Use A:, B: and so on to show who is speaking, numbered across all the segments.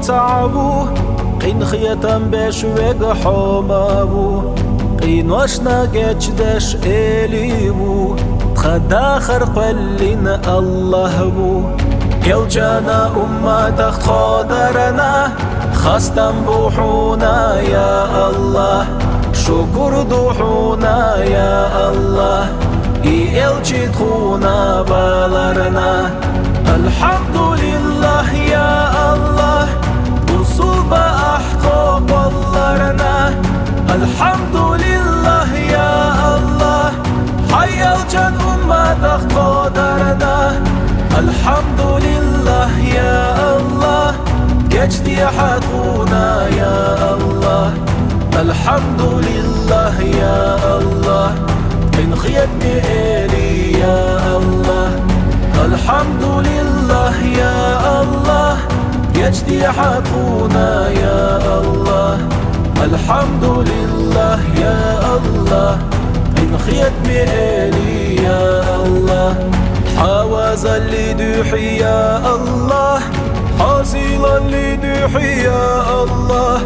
A: صعبو قين خيتم بش وقحومابو قين وشنا جدش إليبو تخدا خرق اللين الله بو كل جانا أمتك قدرنا خستم بوحونا يا الله شكر دوحونا يا الله إلجي تخونا بالرنا الحمد لله يا الله وصوب أحقاق والرنا الحمد لله يا الله حي الجن أمتك قدرنا الحمد لله يا الله جدي حقونا يا الله الحمد لله يا الله من خيتني إلي يا الله الحمد لله يا الله جدي حقونا يا الله الحمد لله يا الله من خيتني إلي يا الله حواز اللي دوحي يا الله حاصل اللي دوحي يا الله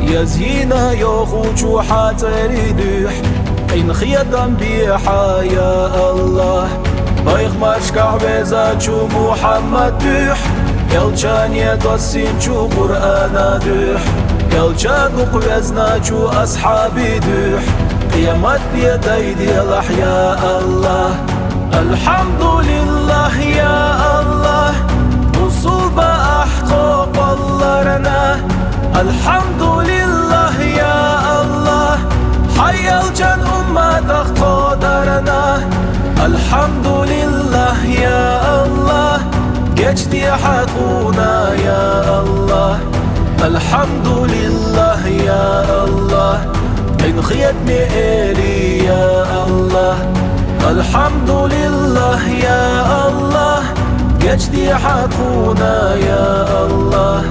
A: يا زينة يا خوش حاتري دوح إن خيدم بيحا يا الله بايخ مشكع بزاچو محمد دوح يلچان يتصين قرآن دوح يلچان قوزناچو أصحابي دوح قيامت بيدي الأحياء الله الحمد لله يا الله وصوب أحقاق والرنا الحمد لله يا الله حي الجن أمتك قدرنا الحمد لله يا الله جدي حقونا يا الله الحمد لله يا الله من خيتني إلي يا الله الحمد لله يا الله جدي حقونا يا الله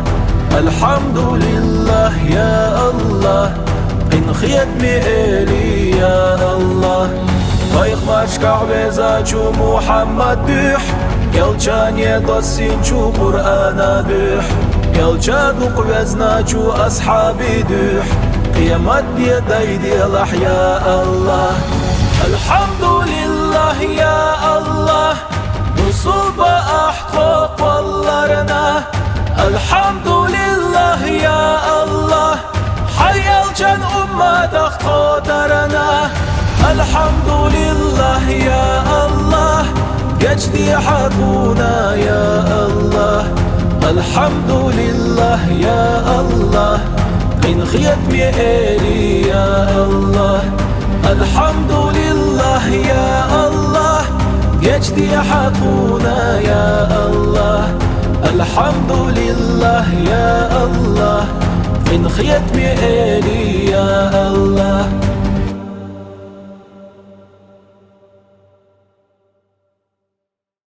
A: الحمد لله يا الله إن خيتني إلي يا الله بايخ مشكع بزاچو محمد دوح يلچان يتصين قرآن دوح يلچان قوزناچو أصحابي دوح قيامت بيدي الأحياء الله الحمد لله يا الله نصوب أحقاق والرنا الحمد لله يا الله حي الجن أمتك قدرنا الحمد لله يا الله جدي حقونا يا الله الحمد لله يا الله من خيتني إلي يا الله الحمد لله يا الله جدي حقونا يا الله الحمد لله يا الله من خيتني إلي يا الله